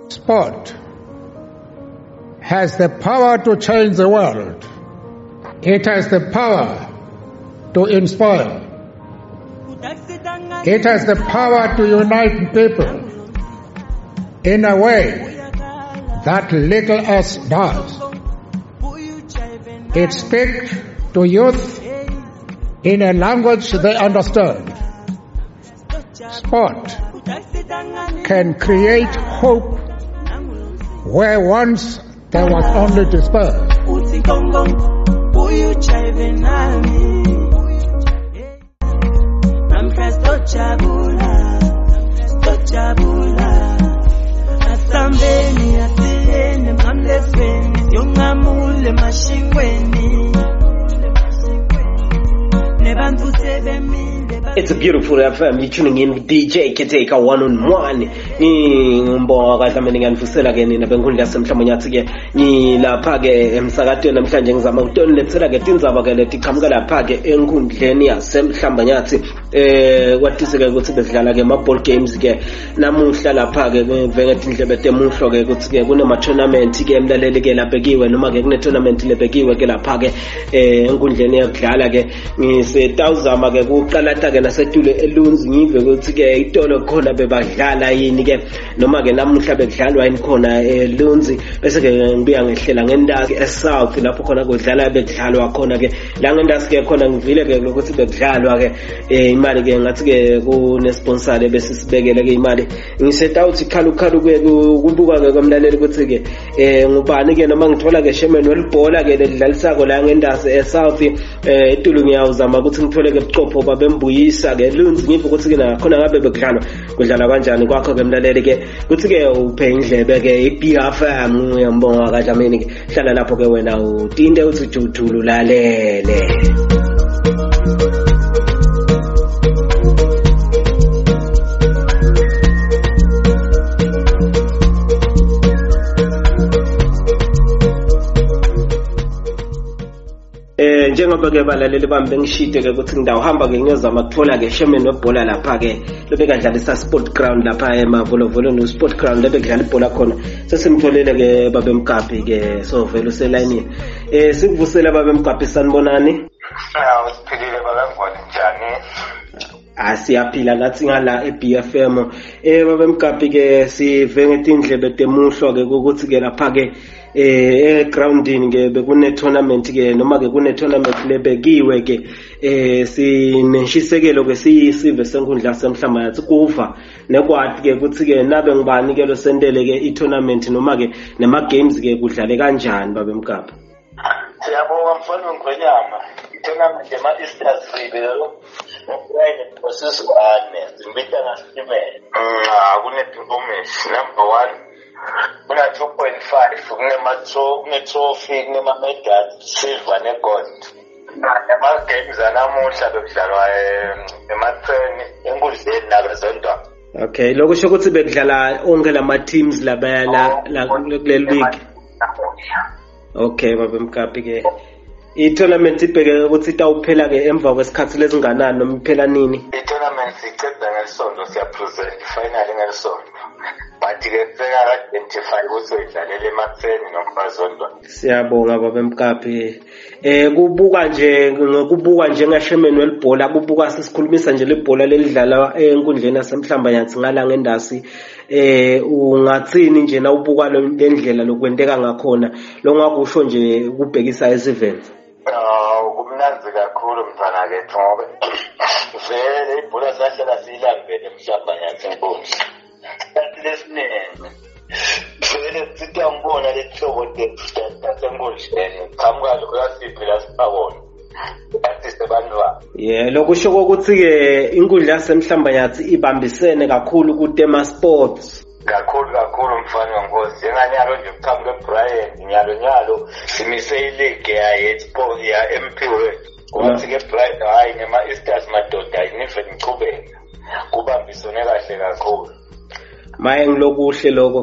Sport has the power to change the world. It has the power to inspire. It has the power to unite people in a way that little else does. It speaks to youth in a language they understand. Sport can create hope where once there was only despair. It's a beautiful FM. You're tuning in with DJ Kiteka one-on-one. Ngibonga kahle mina ngiyanifusela ke nina benkundla yasemhlamanyatsi ke ngilapha ke emsakatweni namhlanje ngizama ukutonilethela ke tindzaba ke letiqhamuka lapha ke enkundleni yasemhlamanyatsi kwatise ke ukuthi besidlala ke ama ball games ke namuhla lapha ke veke indlebe temuhlo ke ukuthi ke kunema tournament ke emlaleli ke labekiwe noma ke kune tournament lebekiwe ke lapha ke enkundleni yakudlala ke ngisetawuzama ke kuqala ke nasetulo elunzi ngive ukuthi ke itolo khona bebadlala yini ke noma ke namuhla bekudlalwa yini khona elunzi bese ke ngibuya ngehlela ngendasi eSouth lapho khona kudlala bekudlalwa khona ke la ngendasi ke khona ngivile ke ukuthi bekudlalwa ke imali ke ngathi ke kune sponsor bese sibekele ke imali ngisetawuthi khalukhalu ke kubuka ke kwamlaleli ukuthi ke ngubani ke noma ngithola ke Sherman welibhola ke ledlalisako la ngendasi eSouth etulo ngiyawuzama ukuthi ngithole ke buchopho babembuyisa ke lunzi ngibe ukuthi ke nakhona ngabe kudlala kanjani kwakho ke mlaleli ke ukuthi ke uphe indlebe ke iBFM uyambonga kaJamini ke hlala lapho ke wena utinte uthi juthulu lalele. Njengoba ke balaleli bami bengishite ke ukuthi ngidawuhamba ke ngiyozama ukuthola ke Sherman webhola lapha ke lobeka dlalisa sport ground lapha emaVolovolo no sport ground lebekudlala ibhola khona sesimtholele ke babemkapi ke so vele useline sikuvusela babemkapi sanibonani usiphilile babemgona njani asiyaphila ngathi ngala eBFM babemkapi ke sive ngetindlebe temuhlo ke ukuthi ke lapha ke grounding ke bekune tournament ke noma ke kune tournament lebekiwe ke sineshisekelo ke siyisive senkundla semhlamanyatsi kuva nekwati ke ukuthi ke nabe ngibani ke lo sendele ke I tournament noma ke nema games ke kudlale kanjani babemkapa. Siyabonga mfana ngwenyama tournament ema Easters Ribeiro Friday process one zimbita ngasimele kune performance number 1 kuna 2.5 kune trophy kune medal silver ne gold ama games anamuhla bekudlalwa ematheni enkundleni nakazondwa. Okay lokho sho ukuthi bekudlala onke lama teams labaya la kule league. Okay babemkapi ke I-tournament ibheke ukuthi itawuphela ke emva kwesikhathi lezinganani noma iphela nini? I-tournament iceda ngelisonto siyapresent final ngelisonto. But ke seka 25 ukuthi idlalele ematheni nomazondwa. Siyabonga babemkapi. Kubuka nje ngeSherman welibhola kubuka sisikhulumisa nje lebhola lelidlala enkundleni yasemhlamanyatsi ngala ngendasi ungathini nje na ubuka lendlela lokwenteka ngakhona lo ngakusho nje kubhekisa events. Kumnanzi kakhulu mfana ke ngoba vele ibhola sahlala siyilambele emhlamanyatsi nkosi. Lesiningi vele sitambona lehlobo lesenkolweni qhamuka lokho yasiphila sibabona bathi sebantwana lokusho ukuthi ke inkundla yasemhlamanyatsi ibambisene kakhulu kuTema Sports kakhulu mfana nkosi enganyalo nje uqhamuka eBrian nyalo simise ileague ya Expo ya MP wathi ke Brian hayi ngema Easters madoda ayinife nichubeka kubambisene kahle kakhulu. maye ngilokuhle lokho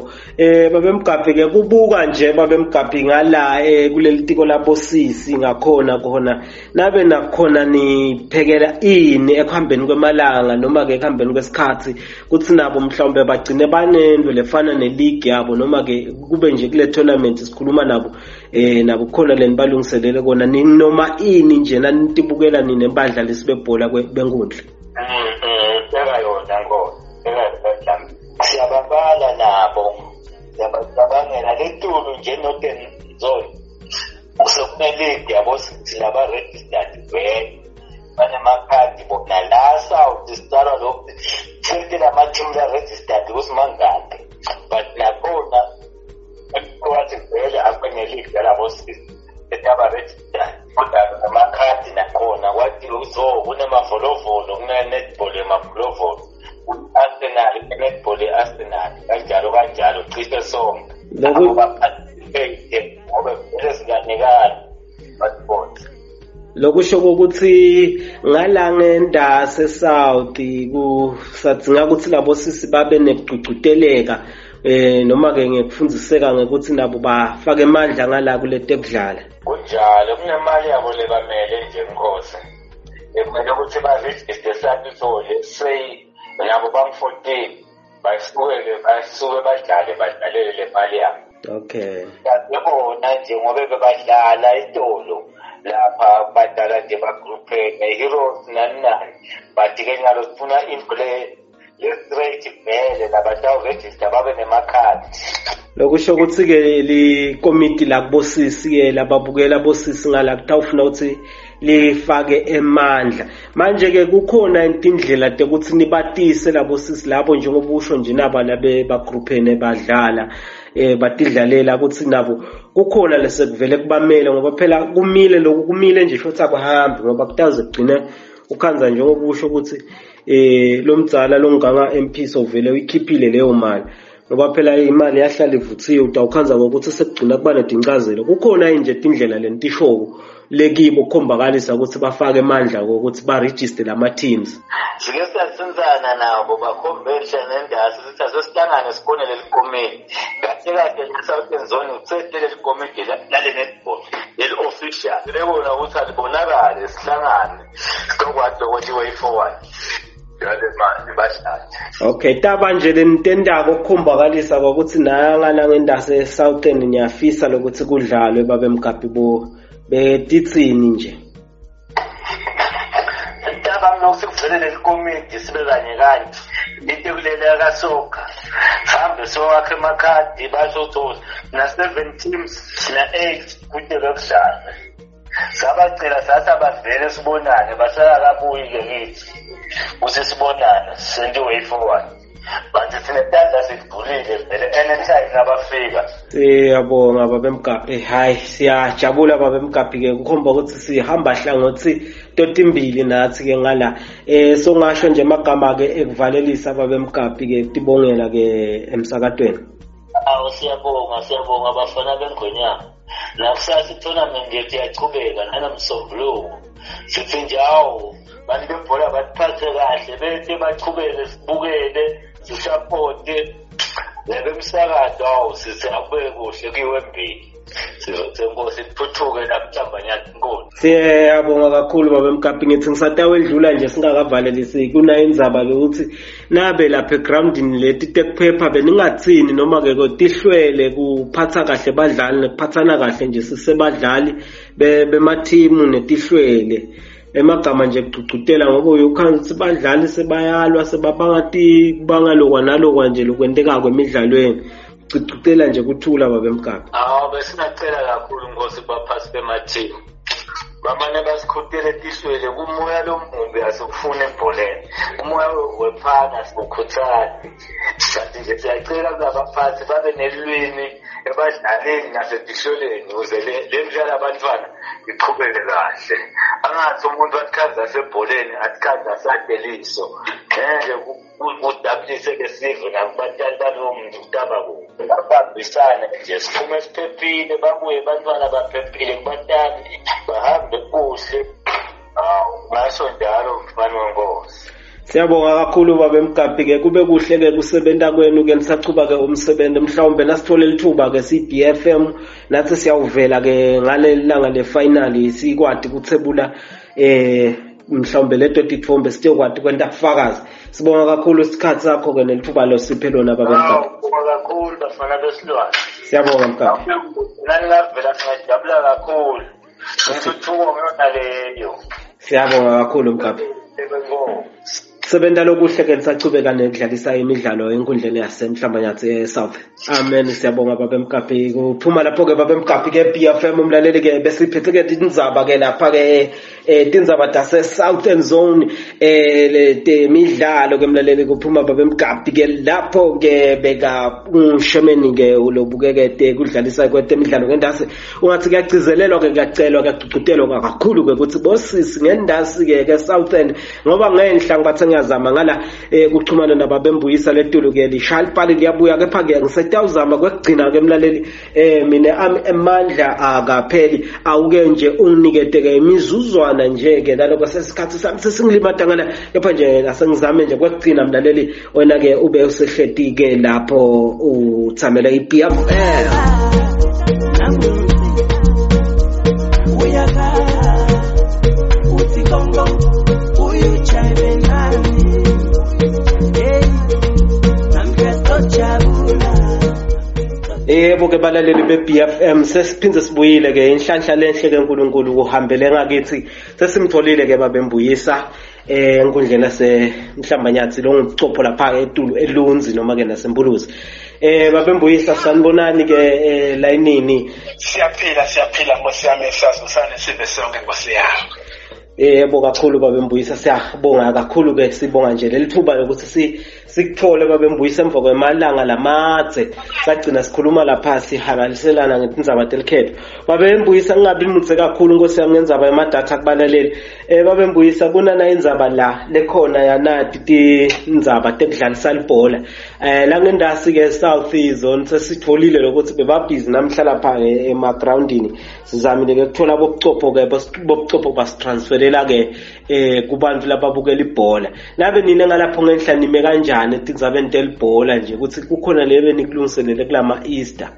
babemgaphi ke kubuka nje babemgaphi ngala kuleli tiko lapho sisi ngakhona khona nabe nakhona niphekela ini ekuhambeni kwemalanga noma ke ekuhambeni kwesikhathi kuthi nabo mhlawumbe bagcine banendo lefana neleague yabo noma ke kube nje kule tournament sikhuluma nabo nabo khona leni balungiselele kona noma ini nje nanitibukela nini embadlali sibebhola benkundla yona ngo siyababala nabo siyabacabangela letulu nje notenzoni usekuneligi yabo silaba registered banemakhadi bona la South sitara lokhu sitela amateam la registered kusimangaphi but nakhona kwathi vele akweneligi yalabo etaba registered kodwa amakhadi nakhona kwathi kunamavolovolo kune-netball emavolovolo Arsenal netball Arsenal kanjalo cishe sonke ngoba vele sikanekana basiport lokusho ukuthi ngala ngenda seSouth kusadzinga ukuthi labo sisi babe nekucucuteleka noma ke ngekufundiseka ngekuthi nabo bafake amandla ngala kulete kudlala kunjalo kunemali yabo lebamele nje Nkosi ekumele ukuthi baregister sakhe say nabo bang-14 basuke badlalele le mali yabo okay yabona nje ngoba bebadlala itolo lapha badala nje bagruphene heroes nani bathi-ke njalo sifuna implay le-straight vele labatawuregister babe nemakhadi lokusho ukuthi-ke likomiti la kubosisi-ke lababukela bosisi ngala kutawufuna ukuthi lifake emandla manje-ke kukhona indlela tekuthi nibatise labo sisi labo njengoba usho nje naba labe bagruphene badlala batidlalela ukuthi nabo kukhona lesekuvele kubamele ngoba phela kumile nje shothi akuhambi ngoba kutaze kugcine ukhanza njengoba usho ukuthi lo mdzala longanga MP sovele uyikhiphile leyo mali ngoba phela imali yahlala ivuthiwe utawukhanza ngokuthi sekugcina kuba nedincazelo kukhona nje indlela lentishoko lekibo khombakalisa ukuthi bafake amandla ukuthi ba-register lama teams sike siyasinzana nabo bakhombesha nendasi sithi asesihlangane sibone leli komiti kahle kahle eSouthern Zone usethe leli komiti lale netball leli official lebona ukuthi alibonakale sihlangane sitokwazi ukuthi way forward yale manje bahlala okay taba nje lenitendako ukukhombakalisa ukuthi nangala ngendase eSouthern niyafisa lokuthi kudlalwe babemgaphi betitsini nje intaba mnokuvele lelikomiti sibe kanye into kulele kasoka hambe sowakhe emakhadi basothola na-7 teams na-8 kude lokudlala sabacela sathi abavele sibonane basala kabuyi-ke kithi ukuthi sibonane sente way forward manje thina tandla sivulile vele anytime nabafika siyabonga babemgaphi hayi siyajabula babemgaphi-ke kukhomba ukuthi sihamba hlangothi totimbili nathi-ke ngala so ngasho nje amagama-ke ekuvalelisa babemgaphi-ke tibongela-ke emsakatweni siyabonga abafana bengonyama nakusasa i-tournament yethu iyachubeka nanamsombuluko sithi nje awu bantu bebhola batiphathe kahle bethi bachubeke sibukele sisapote nebemsakazo awu sithi akube kuhle kuyiwembili senkosi kuthuthuke nakuhlambanyana inkosi siyabonga kakhulu babemgaphi ngithi ngisatawe edlula nje singakavalelisi kunayo indzaba-ke ukuthi nabe lapha egroundini leti tekuphepha beningathini noma-ke kotihlwele kuphatha kahle badlali nekuphathana kahle nje sisebadlali bemathimu netihlwele emagama nje kucucutela ngoba uyokhanza ukuthi badlali sebayalwa sebabangalokwa nalokwa nje lokwenteka kwemidlalweni kucucutela nje kuthula babemgaphi besingacela kakhulu Nkosi baphasi bemathimu bamane basikhutele tihlwele kumoya lomumbi asikufuna ebholeni umoya wephana sikukhuthane kanti nje siyacela kulabaphathi babe nelwimi ebadlaleni nasetihloleni ukuze le mdlalo abantwana iqhubeke kahle angathi umuntu atikhanza sebholeni atikhanza sadeliso nje kudabulise-ke sive nakubatali balowo muntu kutaba kubi babambisane nje siphume siphephile babuye abantwana baphephile kubatali bahambe kuhle ngasho njalo mfana wenkosi Siyabonga kakhulu baba eMgabhi ke kube kuhle ke kusebenta kwenu ke nisachuba ke umsebenzi mhlawumbe nasithole lithuba ke CBFM nathi siyawuvela ke ngaleli langa lefinali sikwadi kuthebula mhlawumbe leto tithombe siyokwadi kwenta kufakaza. Sibonga kakhulu isikhathi sakho ke nelithuba lo siphe lona baba eMgabhi. Sibonga kakhulu bafana besilwane. Siyabonga Mgabhi. Nani ngavela singajabula kakhulu. Ngithuko ngiyona leyo. Siyabonga kakhulu Mgabhi. Sebenta lokuhle ke nisachubeka nekudlalisa imidlalo enkundleni yasemhlambanyatsi eSouth. Amen siyabonga baba eMgabhi. Kuphuma lapho ke baba eMgabhi ke BFM umlaleli ke besiphethe ke indzaba ke lapha ke tindzaba tase Southern Zone le temidlalo ke mlaleli kuphuma baba eMgabhi ke lapho ke beka ushemeni ke ulobukeke kudlalisa kwetemidlalo ngendase ungathi kuyagcizelelwa ke kuyacelwa kuyacucutelwa kakhulu ke ukuthi bosisi ngendasi ke Southern ngoba ngenhla ngibathe ngiyazama ngala kuchumana nababembuyisa letulu ke lishaya pali liyabuya kepha ke ngisetawuzama kwekugcina ke mlaleli mina ami emandla akapheli awuke nje unginikete ke imizuzwana nje ke naloko sesikhathi sami sesingilimata ngala kepha nje asengizame nje kwekugcina mlaleli wena ke ube usehleti ke lapho uthamela iBFM. Yebo ke balaleli beBFM sesiphinde sibuyile ke inhlanhla lenhle ke uNkulunkulu uhambele ngakithi sesimtholile ke babembuyisa enkundleni yasemhlambanyatsi lo ngicopho lapha etulu elunzi noma ke nasembuluzi babembuyisa sanibonani ke layinini siyaphila Nkosi yami esazusane sibe sonke Nkosi yami. Yebo kakhulu babembuyisa siyabonga kakhulu ke sibonga nje lelithuba lokuthi sikuthole babembuyisa emva kwemalanga lamadze sagcina sikhuluma lapha sihakaliselana ngetindzaba telikhetho. Babembuyisa ngingabi mutse kakhulu Nkosi yami ngendzaba yemadatha kubalaleli. Babembuyisa kunana indzaba la lekhona yanati tindzaba tekudlalisa libhola. La ngendasi ke South Zone sesitholile lokuthi bebabhizi namhla lapha emagroundini sizamile ke kuthola bobucopho basitransferela ke kubantu lababukela ibhola. Nabe nina ngalapho ngenhla nime kanjani etindzabeni telibhola nje ukuthi kukhona lebe nikulungiselele kulama Easter?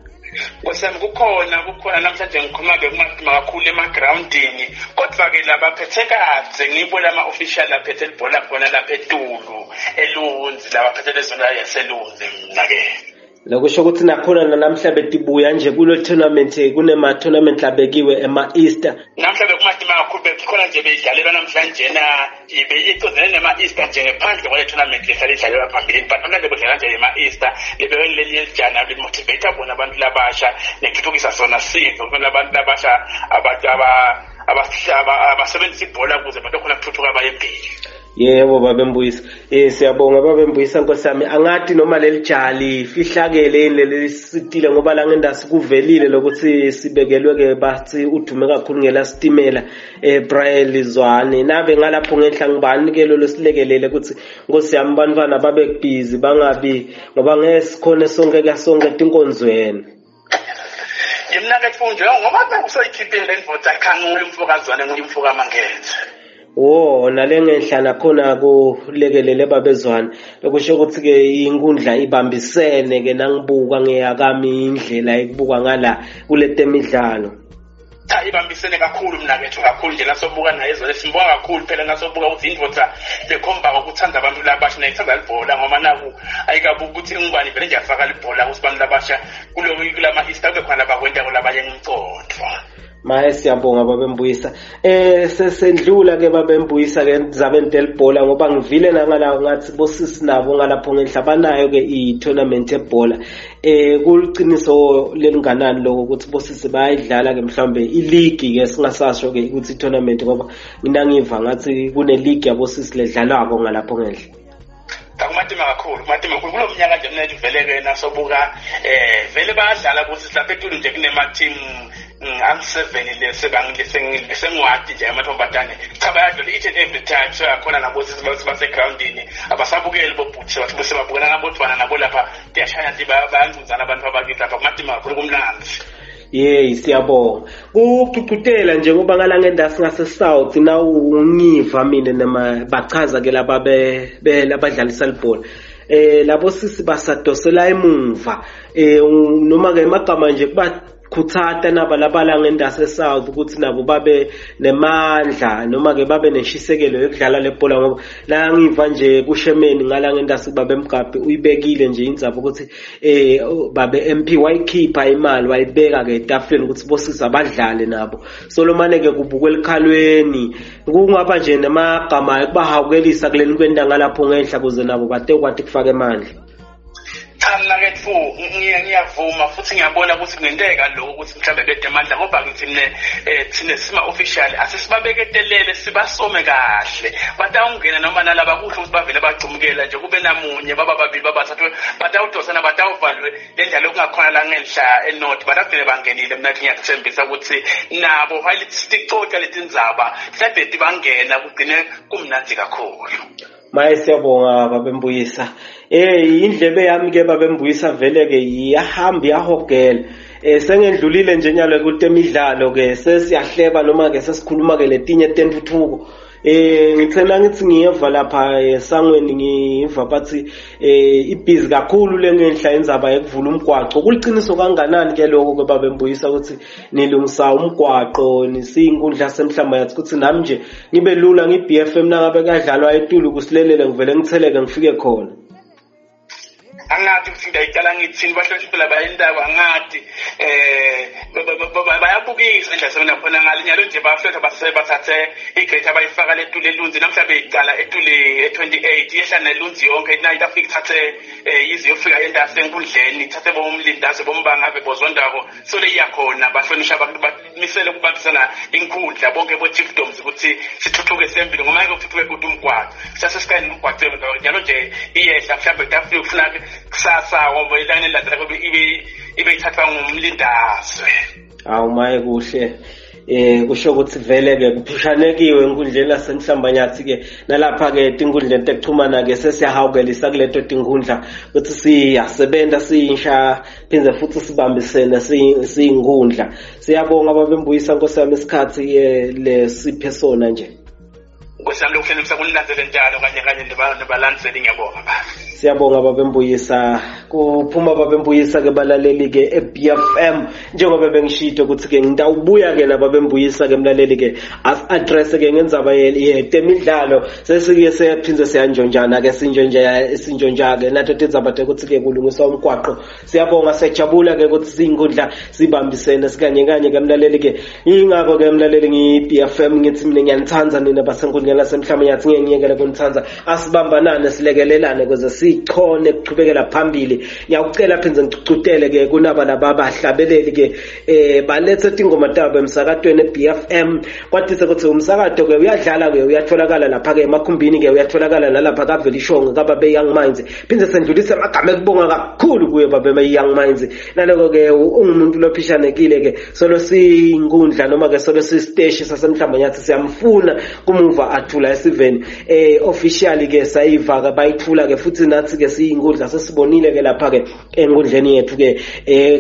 Kusem kukhona namhlanje ngikhuluma ke kumatima kakhulu emagroundini kodwa ke labaphethe kaze ngibona ama official laphethe ibhola khona lapha eTulu elunzi labaphethe lezona yaselunzi mina ke lokusho ukuthi nakhona namhla betibuya nje kulo tournament kunema tournament labekiwe ema Easter namhla bekumatima kakhulu bekhona nje beyidlalelwa namhlanje na ibeyicozela nema Easter nje ngaphandle kwale tournament lehlala idlalelwa phambili but namhlanje bodlala nje ema Easter lebelenye elijana lemotivate bona abantu labasha nethuthukisa sona sizwe bona abantu labasha abasebenzisa ibhola ukuze bakhona ukuthuthuka abayembili. Yebo babembuyisa siyabonga babembuyisa Nkosi yami angathi noma lelijali fihlakele lelesitile ngoba la ngendasi kuvelile lokuthi sibekelwe ke bathi udume kakhulu ngela stimela Brian Lizwane nabe ngalapho ngenhla ngibani ke lo lesilekelele ukuthi Nkosi yami bantwana babe busy bangabi ngoba ngesikhona sonke kasonke tinkonzweni. Yimna ke mfundo ngoba bekusoyikhipile indvodza khangula umfokazwane nguyimfoka mangethe. Nalengenhla nakhona kulekelele babezwana lokusho ukuthi ke inkundla ibambisene ke nangibuka ngeyakami indlela ekubuka ngala kuletemidlalo. Cha ibambisene kakhulu mina kethu kakhulu nje nasobuka naye izolo simbonga kakhulu phela nasobuka ukuthi indvodza lekhomba ukuthanda abantu labasha nayithanda libhola ngoba naku ayikabuka ukuthi ingwani vele nje afaka libhola ukuthi abantu labasha kulama Easter kube khona bakwenta kulabanye ngicondvo. Maye siyabonga babembuyisa sesendlula ke babembuyisa ke zabeni telibhola ngoba ngivile nangala ngathi bosisi nabo ngalapho ngenhla banayo ke i-tournament yebhola kuliciniso lelinganani lokho ukuthi bosisi bayidlala ke mhlambe i-league ke singasasho ke ukuthi i-tournament ngoba mina ngiva ngathi kune league yabosisi ledlalako ngalapho ngenhla. Akumatima kakhulu kulo mnyaka nje mina vele ke nasobuka vele bayadlala bosisi lapha eTulu nje kunema team I'm7 lesengwadi nje amathombadane cha bayadlala each and every time so yakhona nabo base groundini abasabukeli bobhuthi bathi bese babukela nabodwana nabo lapha kuyashaya nje bayanzuzana abantu abakithi lapha kumatima kakhulu kumnandi. siyabonga. Kuqhuqhutela nje ngoba ngalangenda singase South na ungiva mina nama bachaza ke laba labadlalisa libhola. Labo sisi basadosela emuva. Noma ke emagama nje kuba khuthata nabalabala ngendase South ukuthi nabo babe nemandla noma ke babe neshisekelo yokudlala lebhola ngoba la ngiva nje kushemeni ngala ngendase babe Mgabhi uyibekile nje indzaba ukuthi babe MP wayikhipha imali wayibeka ke etafuleni ukuthi bosisa abadlale nabo Solomane ke kubukwe elikhalweni kungaba nje nemagama ekubahawukelisa kuleni kwendanga lapho ngenhla kuze nabo bate kwathi kufaka emandla. Mina kethu ngiyavuma futhi ngiyabona ukuthi kungenteka lokho ukuthi mhlambe bede amandla ngoba ngithi thina sima official asisibabeketelele sibasome kahle batawungena noma nalaba kuhle ukuthi bavele bagcumukela nje kube namunye baba babili babathathu batawudosana batawuvalwe lendlela okungakhona la ngenhla eNorth batavele bangenile mina ngiyakuthembisa ukuthi nabo hali sicocela letindzaba mhlawumbe bangena kugcine kumnandi kakhulu. Maye siyabonga babembuyisa. Indlebe yami ke babembuyisa vele ke iyahamba yahogela. Sengendlulile nje nyalo kutemidlalo ke sesiyahleba noma ke sesikhuluma ke letinye tentuthuko. Ngicela ngithi ngiyeva lapha esangweni ngiva bathi ibhizi kakhulu lengenhla indzaba yekuvula umgwaqo kuliqiniso kanganani ke lokho ke babembuyisa ukuthi nilungisa umgwaqo nisinkundla semhlamba yathi ukuthi nami nje ngibe lula ngiBFM nangabe kadlalwa eTulu kusilelele ngivele ngitheleke ngifike khona. Angathi ukuthi ngiyicala ngithini bahlonipha bayindaba ngathi bayabukisa indlela semina khona ngalinyalo nje bahlonipha basathe igrade abayifaka leTulu elunzi namhlanje icala eTulu e28 yehla nelunzi yonke night afika thathe yize yofika endase enkundleni thathe bomlindaze bombangabe bozondako so le yakhona bahlonipha abantu bamisele ukubambisana inkundla bonke bo chiefdoms ukuthi sithuthuke sembili ngoba ke ukuthuthuke kude umgwaqo sasesikayi nomgwaqo njalo nje iyehla mhlawumbe tafika ufuna kusasa ngoba ilanga elandela kube ibe ithathwa ngumlindazwe. Awu maye kuhle. Kusho ukuthi vele ke kuphishanekiwe enkundleni lasemhlambanyathi ke nalapha ke tinkundleni tekuxhumana ke sesiyahawukelisa kuleto tinkundla ukuthi siyasebenza siyinsha phinde futhi sibambisene siyinkundla. Siyabonga ababembuyisa Nkosi yami isikhathi lesiphe sona nje. Nkosi yami lokuhlelo sakulandzele njalo kanye nebalandzeli ngiyabonga baba. Siyabonga babembuyisa kuphuma babembuyisa ke balaleli ke eBFM njengoba bengishito ukuthi ke ngidawubuya ke nababembuyisa ke mlaleli ke as address ke ngendzaba yetemidlalo sesike seyaphindze siyanjonjana ke sinjonja ke nathi tindzaba ukuthi ke kulungiswa umgwaqo. Siyabonga sejabula ke ukuthi sinkundla sibambisene sikanye ke mlaleli ke ingakho ke mlaleli ngiBFM ngithi mina ngiyanithanza nina basenkundleni lasemhlamba yathi ngiyekele kunithanza asibambanane silekelelane ukuze sichone ukuqhubekela phambili. Ngiyacela phindze ngicutele ke kunaba labahlabeleli ke balethe ingoma tabo emsakatweni eBFM kwathi sekuthi umsakato ke uyadlala ke uyatholakala lapha ke emakhumbini ke uyatholakala nalapha kaVeli Shong kaBabe Young Minds phindze sendlulise amagama ekubonga kakhulu kuye babe Young Minds naloko ke ungumuntu lophishanekile ke solo sinkundla noma ke solo sisiteshi sasemhlambanyathi siyamfuna kumuva athula esiveni officially ke sayiva ke bayithula ke futhi nathi ke siyinkundla sesibonile ke lapha ke enkundleni yethu ke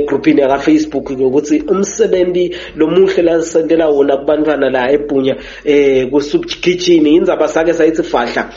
groupini ya Facebook ke ukuthi umsebenzi lomuhle la sendela wona kubantwana la eBhunya ku Soup Kitchen indzaba sake sayithi fahla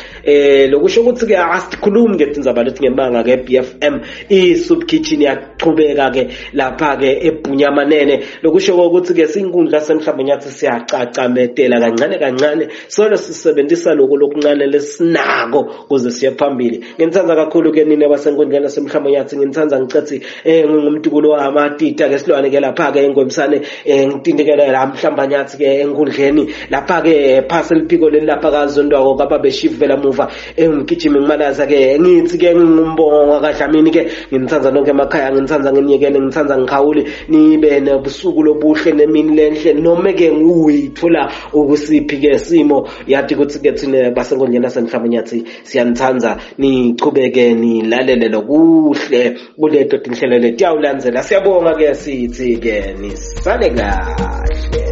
lokusho ukuthi ke asikhulumi ke indzaba lethi ngemanga ke BFM iSoup Kitchen yaqhubeka ke lapha ke eBhunya manene lokusho ukuthi ke sinkundla semhlambanyathi siyacacametela kancane solo sisebenzisa lokho lokuncane lesinako kuze siye phambili. Ngithanda kakhulu ke nina basenkundleni lasemhlambanyathi ngithanda ngicathi ngumuntu kulo amatita ke silwane ke lapha ke engwemsane ngitindikela la mhlambanyathi ke enkundleni lapha ke parcel phiko lapha kazondwako kaBabe Shivela muva ngigijima ngimalaza ke ngithi ke ngumbongo kaDlamini ke ngithanda nonke emakhaya ngithanda nginyekele ngithanda ngikhawule nibe nobusuku lobuhle nemini lenhle noma ke nguyithola ukusiphi ke simo yathi ukuthi ke thina basenkundleni lasemhlambanyathi siyanithanda niqhubeke nilalele lokuhle kuleto tinhlelo leti yawulandzela. Siyabonga ke sithi ke nisale kahle.